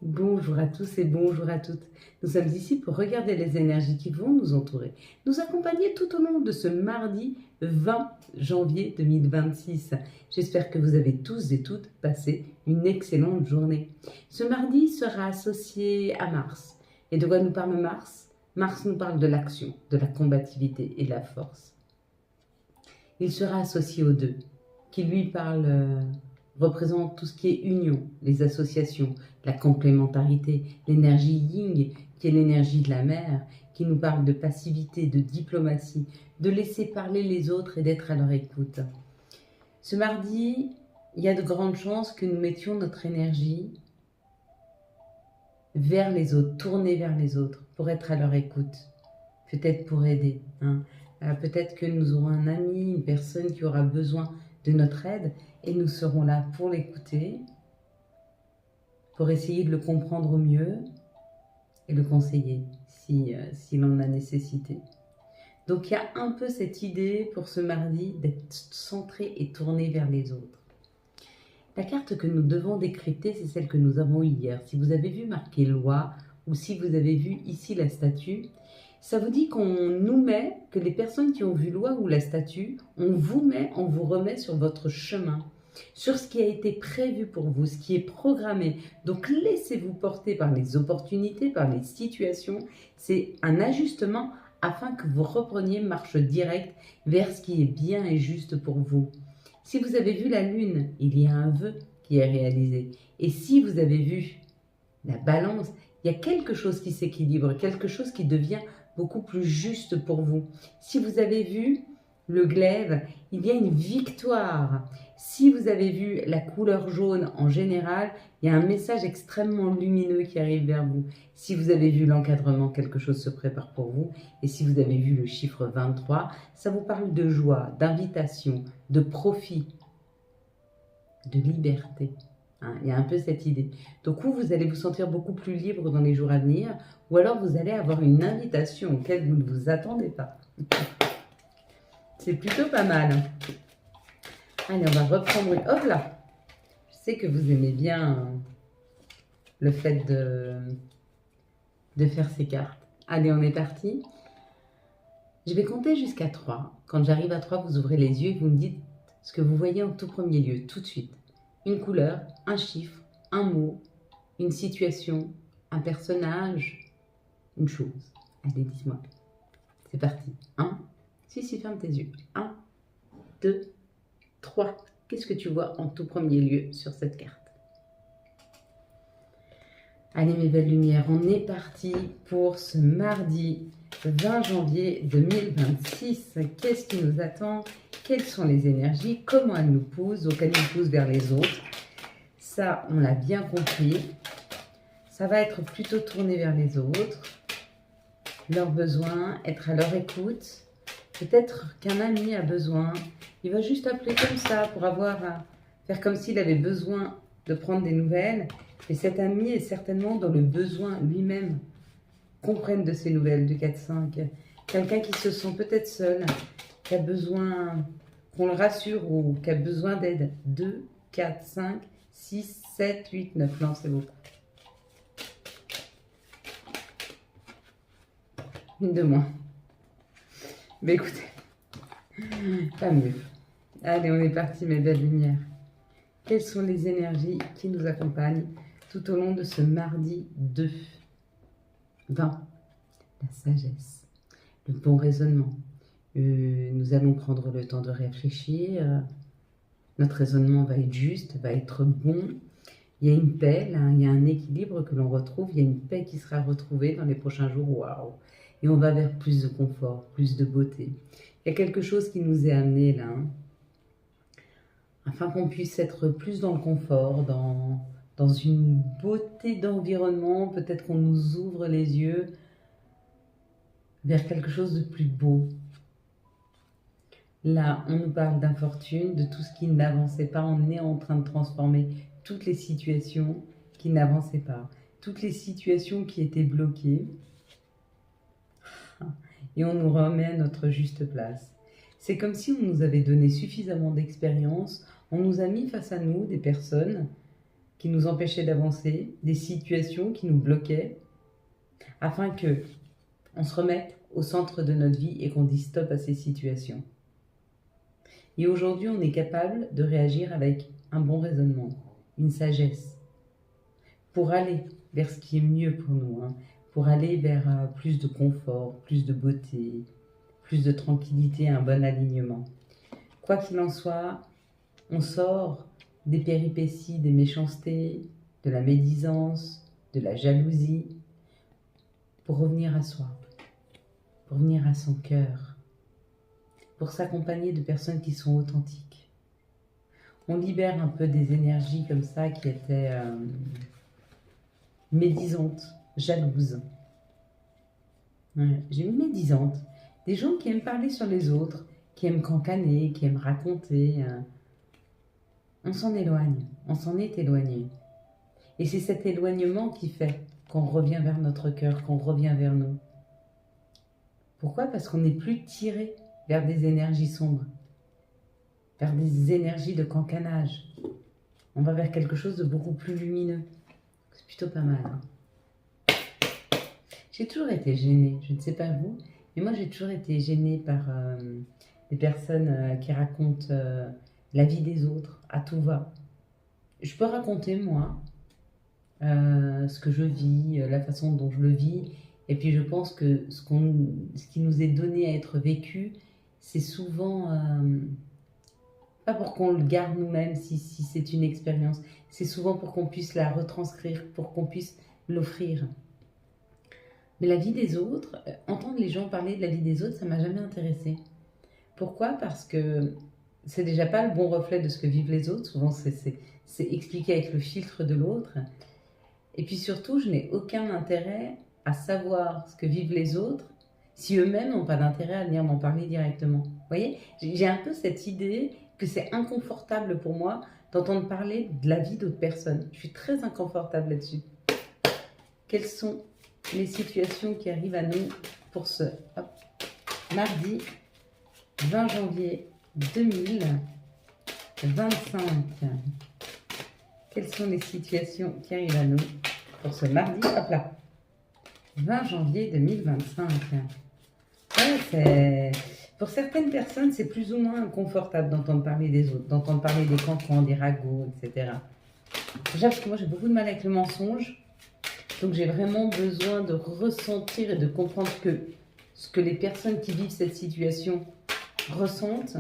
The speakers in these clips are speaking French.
Bonjour à tous et bonjour à toutes. Nous sommes ici pour regarder les énergies qui vont nous entourer, nous accompagner tout au long de ce mardi 20 janvier 2026. J'espère que vous avez tous et toutes passé une excellente journée. Ce mardi sera associé à Mars. Et de quoi nous parle Mars? Mars nous parle de l'action, de la combativité et de la force. Il sera associé aux deux, qui lui représente tout ce qui est union, les associations, la complémentarité, l'énergie yin, qui est l'énergie de la mer, qui nous parle de passivité, de diplomatie, de laisser parler les autres et d'être à leur écoute. Ce mardi, il y a de grandes chances que nous mettions notre énergie vers les autres, tournée vers les autres, pour être à leur écoute, peut-être pour aider. Peut-être que nous aurons un ami, une personne qui aura besoin de notre aide et nous serons là pour l'écouter, pour essayer de le comprendre au mieux et le conseiller s'il en a nécessité. Donc il y a un peu cette idée pour ce mardi d'être centré et tourné vers les autres. La carte que nous devons décrypter, c'est celle que nous avons eue hier. Si vous avez vu marqué loi ou si vous avez vu ici la statue, ça vous dit qu'on nous met, que les personnes qui ont vu loi ou la statue, on vous remet sur votre chemin, sur ce qui a été prévu pour vous, ce qui est programmé. Donc laissez-vous porter par les opportunités, par les situations. C'est un ajustement afin que vous repreniez marche directe vers ce qui est bien et juste pour vous. Si vous avez vu la lune, il y a un vœu qui est réalisé. Et si vous avez vu la balance, il y a quelque chose qui s'équilibre, quelque chose qui devient beaucoup plus juste pour vous. Si vous avez vu le glaive, il y a une victoire. Si vous avez vu la couleur jaune en général, il y a un message extrêmement lumineux qui arrive vers vous. Si vous avez vu l'encadrement, quelque chose se prépare pour vous. Et si vous avez vu le chiffre 23, ça vous parle de joie, d'invitation, de profit, de liberté. Il y a un peu cette idée. Donc, ou vous allez vous sentir beaucoup plus libre dans les jours à venir, ou alors vous allez avoir une invitation auquel vous ne vous attendez pas. C'est plutôt pas mal. Allez, on va reprendre. Hop là! Je sais que vous aimez bien le fait de faire ces cartes. Allez, on est parti. Je vais compter jusqu'à 3. Quand j'arrive à 3, vous ouvrez les yeux et vous me dites ce que vous voyez en tout premier lieu, tout de suite. Une couleur, un chiffre, un mot, une situation, un personnage, une chose. Allez, dites-moi. C'est parti. 1. Si, ferme tes yeux. 1, 2, 3. Qu'est-ce que tu vois en tout premier lieu sur cette carte? Allez, mes belles lumières, on est parti pour ce mardi 20 janvier 2026. Qu'est-ce qui nous attend? Quelles sont les énergies? Comment elles nous poussent? Donc, elles nous poussent vers les autres. Ça, on l'a bien compris. Ça va être plutôt tourné vers les autres. Leurs besoins, être à leur écoute. Peut-être qu'un ami a besoin. Il va juste appeler comme ça pour faire comme s'il avait besoin de prendre des nouvelles. Et cet ami est certainement dans le besoin lui-même qu'on prenne de ces nouvelles du 4-5. Quelqu'un qui se sent peut-être seul, qui a besoin qu'on le rassure ou qui a besoin d'aide. 2, 4, 5, 6, 7, 8, 9. Non, c'est beaucoup. Une de moins. Mais écoutez, pas mieux. Allez, on est parti, mes belles lumières. Quelles sont les énergies qui nous accompagnent tout au long de ce mardi 2 20? La sagesse, le bon raisonnement. Nous allons prendre le temps de réfléchir. Notre raisonnement va être juste, va être bon. Il y a une paix, là, il y a un équilibre que l'on retrouve. Il y a une paix qui sera retrouvée dans les prochains jours. Waouh! Et on va vers plus de confort, plus de beauté. Il y a quelque chose qui nous est amené là, afin qu'on puisse être plus dans le confort, dans une beauté d'environnement. Peut-être qu'on nous ouvre les yeux vers quelque chose de plus beau. Là, on nous parle d'infortune, de tout ce qui n'avançait pas. On est en train de transformer toutes les situations qui n'avançaient pas, toutes les situations qui étaient bloquées. Et on nous remet à notre juste place. C'est comme si on nous avait donné suffisamment d'expérience, on nous a mis face à nous des personnes qui nous empêchaient d'avancer, des situations qui nous bloquaient, afin que on se remette au centre de notre vie et qu'on dise stop à ces situations. Et aujourd'hui, on est capable de réagir avec un bon raisonnement, une sagesse, pour aller vers ce qui est mieux pour nous, hein, pour aller vers plus de confort, plus de beauté, plus de tranquillité, un bon alignement. Quoi qu'il en soit, on sort des péripéties, des méchancetés, de la médisance, de la jalousie, pour revenir à soi, pour revenir à son cœur, pour s'accompagner de personnes qui sont authentiques. On libère un peu des énergies comme ça qui étaient médisantes, jalouses. Ouais, j'ai mis médisantes. Des gens qui aiment parler sur les autres, qui aiment cancaner, qui aiment raconter. On s'en éloigne, on s'en est éloigné. Et c'est cet éloignement qui fait qu'on revient vers notre cœur, qu'on revient vers nous. Pourquoi? Parce qu'on n'est plus tiré vers des énergies sombres, vers des énergies de cancanage. On va vers quelque chose de beaucoup plus lumineux. C'est plutôt pas mal. Hein. J'ai toujours été gênée, je ne sais pas vous, mais moi j'ai toujours été gênée par des personnes qui racontent la vie des autres à tout va. Je peux raconter moi ce que je vis, la façon dont je le vis, et puis je pense que ce qui nous est donné à être vécu, c'est souvent pas pour qu'on le garde nous-mêmes si c'est une expérience, c'est souvent pour qu'on puisse la retranscrire, pour qu'on puisse l'offrir. Mais la vie des autres, entendre les gens parler de la vie des autres, ça m'a jamais intéressée. Pourquoi? Parce que c'est déjà pas le bon reflet de ce que vivent les autres. Souvent, c'est expliqué avec le filtre de l'autre. Et puis surtout, je n'ai aucun intérêt à savoir ce que vivent les autres si eux-mêmes n'ont pas d'intérêt à venir m'en parler directement. Vous voyez? J'ai un peu cette idée que c'est inconfortable pour moi d'entendre parler de la vie d'autres personnes. Je suis très inconfortable là-dessus. Quelles sont les situations qui arrivent à nous pour ce mardi 20 janvier 2025. Quelles sont les situations qui arrivent à nous pour ce mardi, hop là, 20 janvier 2025. Ouais, pour certaines personnes, c'est plus ou moins inconfortable d'entendre parler des autres, d'entendre parler des cancans, des ragots, etc. Déjà parce que moi j'ai beaucoup de mal avec le mensonge. Donc j'ai vraiment besoin de ressentir et de comprendre ce que les personnes qui vivent cette situation ressentent.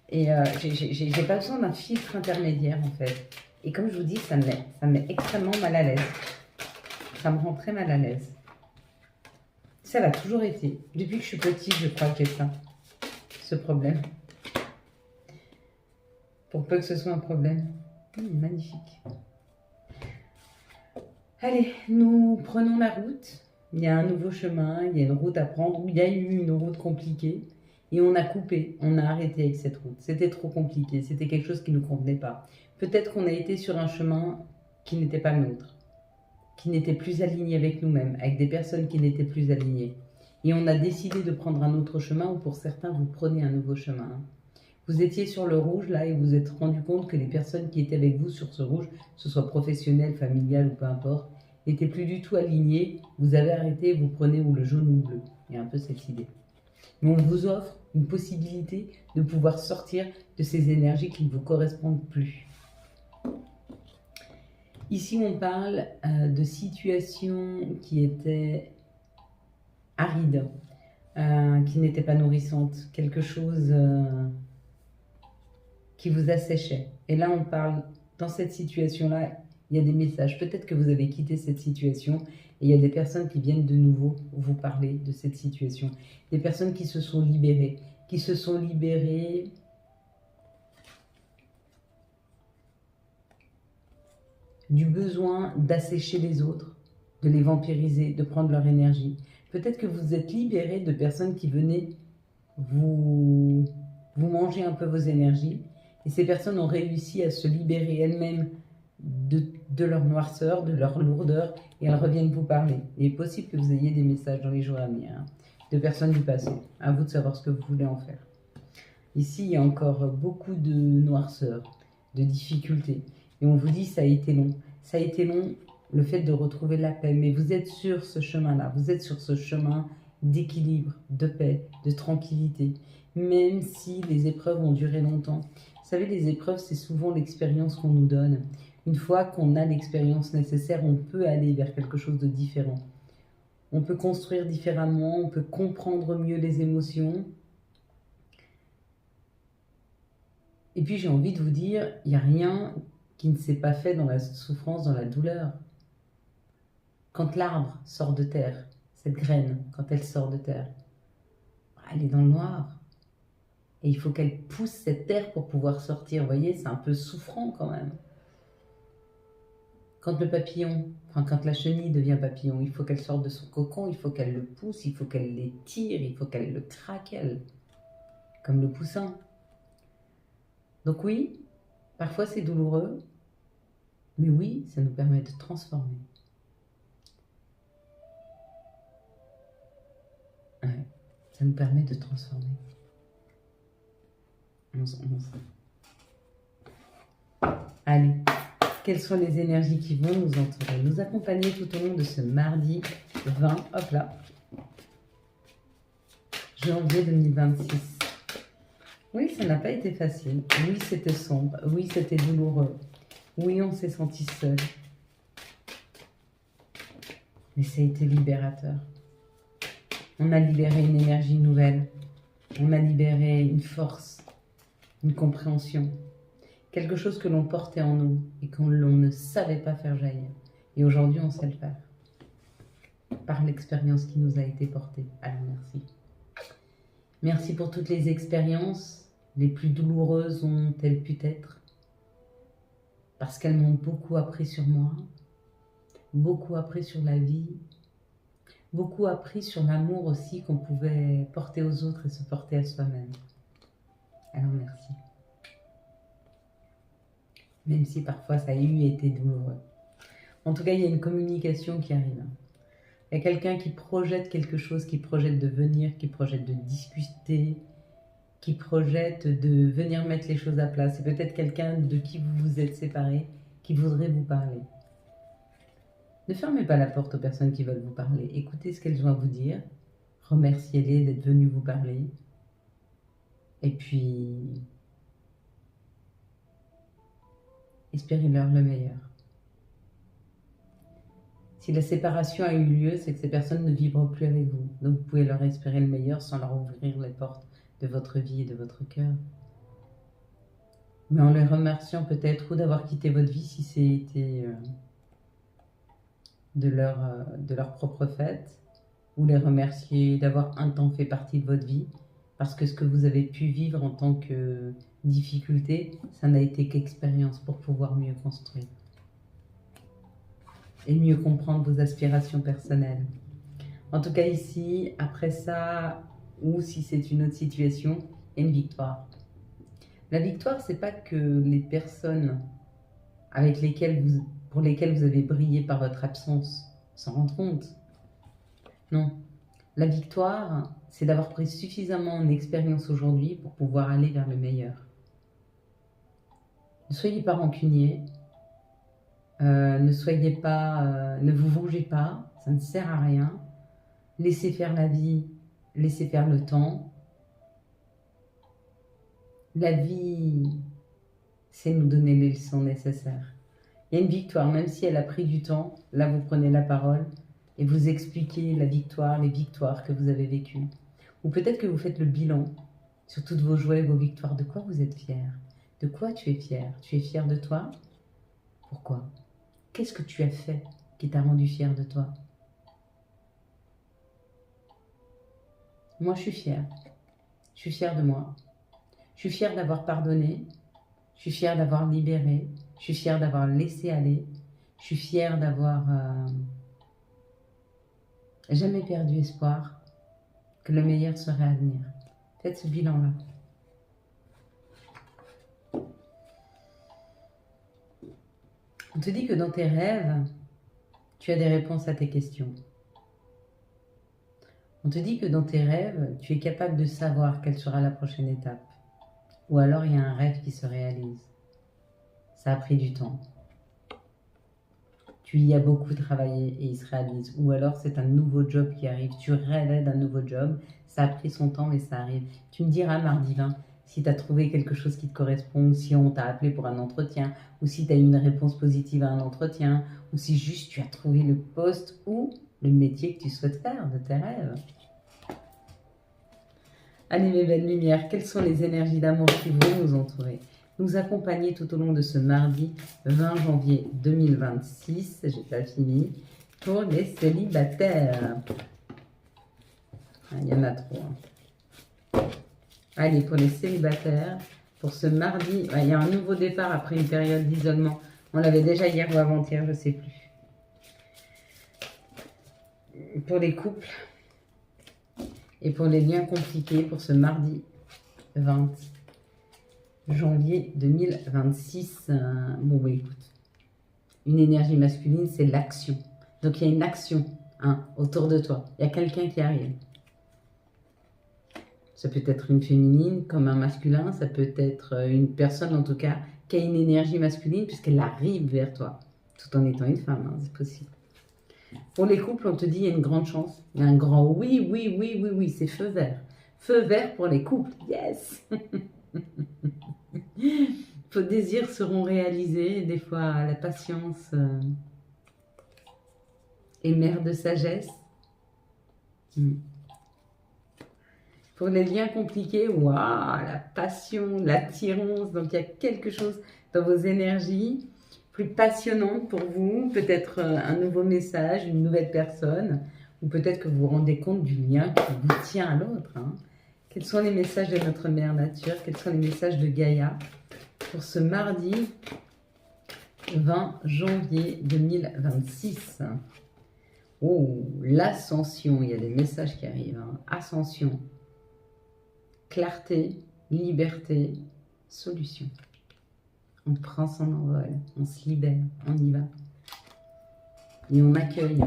Et j'ai pas besoin d'un filtre intermédiaire en fait. Et comme je vous dis, ça me met extrêmement mal à l'aise. Ça me rend très mal à l'aise. Ça l'a toujours été. Depuis que je suis petite, je crois que j'ai ça. Ce problème. Pour peu que ce soit un problème. Magnifique. Allez, nous prenons la route. Il y a un nouveau chemin, il y a une route à prendre, ou il y a eu une route compliquée. Et on a coupé, on a arrêté avec cette route. C'était trop compliqué, c'était quelque chose qui ne nous convenait pas. Peut-être qu'on a été sur un chemin qui n'était pas le nôtre, qui n'était plus aligné avec nous-mêmes, avec des personnes qui n'étaient plus alignées. Et on a décidé de prendre un autre chemin, ou pour certains, vous prenez un nouveau chemin. Vous étiez sur le rouge, là, et vous vous êtes rendu compte que les personnes qui étaient avec vous sur ce rouge, que ce soit professionnel, familial ou peu importe, n'étaient plus du tout alignées. Vous avez arrêté, vous prenez ou le jaune ou le bleu. Il y a un peu cette idée. Mais on vous offre une possibilité de pouvoir sortir de ces énergies qui ne vous correspondent plus. Ici, on parle de situations qui étaient arides, qui n'étaient pas nourrissantes, quelque chose qui vous asséchait. Et là, on parle, dans cette situation-là, il y a des messages. Peut-être que vous avez quitté cette situation et il y a des personnes qui viennent de nouveau vous parler de cette situation. Des personnes qui se sont libérées, du besoin d'assécher les autres, de les vampiriser, de prendre leur énergie. Peut-être que vous êtes libéré de personnes qui venaient vous manger un peu vos énergies. Et ces personnes ont réussi à se libérer elles-mêmes de leur noirceur, de leur lourdeur, et elles reviennent vous parler. Il est possible que vous ayez des messages dans les jours à venir, hein, de personnes du passé. À vous de savoir ce que vous voulez en faire. Ici, il y a encore beaucoup de noirceur, de difficultés. Et on vous dit, ça a été long. Ça a été long, le fait de retrouver la paix, mais vous êtes sur ce chemin-là, vous êtes sur ce chemin d'équilibre, de paix, de tranquillité, même si les épreuves ont duré longtemps. Vous savez, les épreuves, c'est souvent l'expérience qu'on nous donne. Une fois qu'on a l'expérience nécessaire, on peut aller vers quelque chose de différent. On peut construire différemment, on peut comprendre mieux les émotions. Et puis j'ai envie de vous dire, il n'y a rien qui ne s'est pas fait dans la souffrance, dans la douleur. Quand l'arbre sort de terre, cette graine, quand elle sort de terre, elle est dans le noir. Et il faut qu'elle pousse cette terre pour pouvoir sortir. Vous voyez, c'est un peu souffrant quand même. Quand le papillon, quand la chenille devient papillon, il faut qu'elle sorte de son cocon, il faut qu'elle le pousse, il faut qu'elle l'étire, il faut qu'elle le craquelle, comme le poussin. Donc oui, parfois c'est douloureux, mais oui, ça nous permet de transformer. Ouais, ça nous permet de transformer. Allez, quelles sont les énergies qui vont nous entourer, nous accompagner tout au long de ce mardi 20, hop là, janvier 2026. Oui, ça n'a pas été facile. Oui, c'était sombre. Oui, c'était douloureux. Oui, on s'est senti seul. Mais ça a été libérateur. On a libéré une énergie nouvelle. On a libéré une force, une compréhension. Quelque chose que l'on portait en nous et qu'on ne savait pas faire jaillir. Et aujourd'hui, on sait le faire. Par l'expérience qui nous a été portée. Alors, merci. Merci pour toutes les expériences. Les plus douloureuses ont-elles pu être, parce qu'elles m'ont beaucoup appris sur moi, beaucoup appris sur la vie, beaucoup appris sur l'amour aussi qu'on pouvait porter aux autres et se porter à soi-même. Alors merci. Même si parfois ça a été douloureux. En tout cas, il y a une communication qui arrive. Il y a quelqu'un qui projette quelque chose, qui projette de venir, qui projette de discuter, qui projette de venir mettre les choses à plat. C'est peut-être quelqu'un de qui vous vous êtes séparés, qui voudrait vous parler. Ne fermez pas la porte aux personnes qui veulent vous parler. Écoutez ce qu'elles ont à vous dire. Remerciez-les d'être venus vous parler. Et puis, espérez-leur le meilleur. Si la séparation a eu lieu, c'est que ces personnes ne vibrent plus avec vous. Donc vous pouvez leur espérer le meilleur sans leur ouvrir les portes de votre vie et de votre cœur. Mais en les remerciant peut-être ou d'avoir quitté votre vie si c'était de leur propre fait, ou les remercier d'avoir un temps fait partie de votre vie, parce que ce que vous avez pu vivre en tant que difficulté, ça n'a été qu'expérience pour pouvoir mieux construire et mieux comprendre vos aspirations personnelles. En tout cas ici, après ça, ou si c'est une autre situation, il y a une victoire. La victoire, c'est pas que les personnes pour lesquelles vous avez brillé par votre absence s'en rendent compte. Non. La victoire, c'est d'avoir pris suffisamment d'expérience aujourd'hui pour pouvoir aller vers le meilleur. Ne soyez pas rancunier. Ne vous vengez pas. Ça ne sert à rien. Laissez faire la vie. Laissez faire le temps. La vie, c'est nous donner les leçons nécessaires. Il y a une victoire, même si elle a pris du temps. Là, vous prenez la parole et vous expliquez la victoire, les victoires que vous avez vécues. Ou peut-être que vous faites le bilan sur toutes vos joies et vos victoires. De quoi vous êtes fier? De quoi tu es fier? Tu es fier de toi? Pourquoi? Qu'est-ce que tu as fait qui t'a rendu fier de toi? Moi, je suis fière. Je suis fière de moi. Je suis fière d'avoir pardonné. Je suis fière d'avoir libéré. Je suis fière d'avoir laissé aller. Je suis fière d'avoir jamais perdu espoir que le meilleur serait à venir. Faites ce bilan-là. On te dit que dans tes rêves, tu as des réponses à tes questions. On te dit que dans tes rêves, tu es capable de savoir quelle sera la prochaine étape. Ou alors il y a un rêve qui se réalise. Ça a pris du temps. tu y as beaucoup travaillé et il se réalise. Ou alors c'est un nouveau job qui arrive, tu rêvais d'un nouveau job, ça a pris son temps mais ça arrive. Tu me diras mardi 20 si tu as trouvé quelque chose qui te correspond, ou si on t'a appelé pour un entretien, ou si tu as eu une réponse positive à un entretien, ou si juste tu as trouvé le poste ou le métier que tu souhaites faire de tes rêves. Allez mes belles lumières, quelles sont les énergies d'amour qui vont nous entourer, nous accompagner tout au long de ce mardi 20 janvier 2026, j'ai pas fini, pour les célibataires. Il y en a trop. Allez, pour les célibataires, pour ce mardi, il y a un nouveau départ après une période d'isolement. On l'avait déjà hier ou avant-hier, je ne sais plus. Pour les couples et pour les liens compliqués, pour ce mardi 20 janvier 2026. Bon, bah, écoute, une énergie masculine, c'est l'action. Donc, il y a une action autour de toi. Il y a quelqu'un qui arrive. Ça peut être une féminine comme un masculin, ça peut être une personne en tout cas qui a une énergie masculine puisqu'elle arrive vers toi, tout en étant une femme, c'est possible. Pour les couples, on te dit il y a une grande chance, il y a un grand oui, oui, oui, oui, oui, c'est feu vert. Feu vert pour les couples, yes. Vos désirs seront réalisés, des fois la patience est mère de sagesse. Pour les liens compliqués, waouh, la passion, l'attirance, donc il y a quelque chose dans vos énergies plus passionnante pour vous, peut-être un nouveau message, une nouvelle personne, ou peut-être que vous vous rendez compte du lien qui vous tient à l'autre. Quels sont les messages de notre mère nature? Quels sont les messages de Gaïa pour ce mardi 20 janvier 2026? Oh, l'ascension, il y a des messages qui arrivent. Ascension, clarté, liberté, solution. On prend son envol, on se libère, on y va. Et on accueille.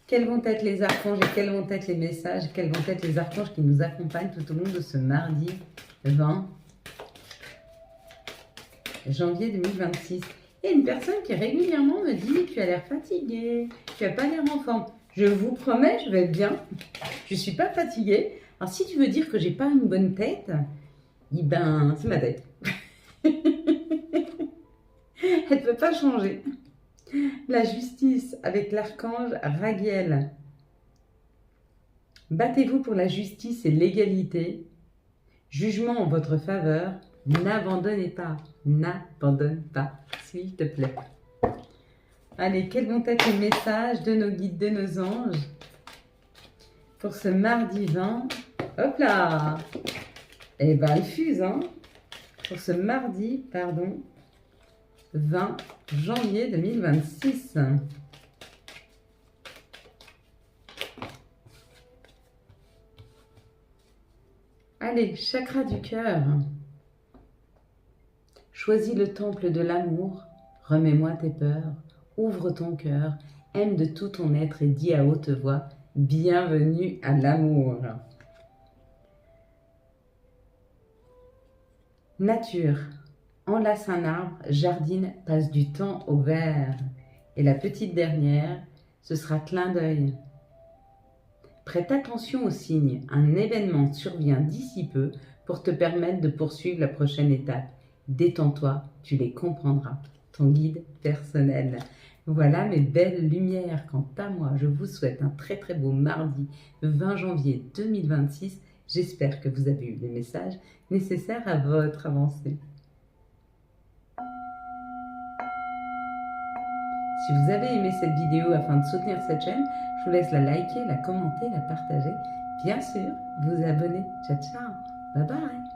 Quels vont être les archanges et quels vont être les messages, quels vont être les archanges qui nous accompagnent tout au long de ce mardi 20 janvier 2026. Il y a une personne qui régulièrement me dit « Tu as l'air fatiguée, tu n'as pas l'air en forme ». Je vous promets, je vais bien. Je ne suis pas fatiguée. Alors, si tu veux dire que j'ai pas une bonne tête, ben, c'est ma tête. Elle ne peut pas changer. La justice avec l'archange Raguel. Battez-vous pour la justice et l'égalité. Jugement en votre faveur. N'abandonnez pas. N'abandonne pas, s'il te plaît. Allez, quels vont être les messages de nos guides, de nos anges pour ce mardi 20? Hop là! Eh ben, elle fuse, pour ce mardi, 20 janvier 2026. Allez, chakra du cœur. Choisis le temple de l'amour, remets-moi tes peurs, ouvre ton cœur, aime de tout ton être et dis à haute voix, bienvenue à l'amour. Nature, enlace un arbre, jardine, passe du temps au vert. Et la petite dernière, ce sera clin d'œil. Prête attention aux signes, un événement survient d'ici peu pour te permettre de poursuivre la prochaine étape. Détends-toi, tu les comprendras. Ton guide personnel. Voilà mes belles lumières. Quant à moi, je vous souhaite un très très beau mardi 20 janvier 2026. J'espère que vous avez eu les messages nécessaires à votre avancée. Si vous avez aimé cette vidéo afin de soutenir cette chaîne, je vous laisse la liker, la commenter, la partager. Bien sûr, vous abonner. Ciao, ciao. Bye bye.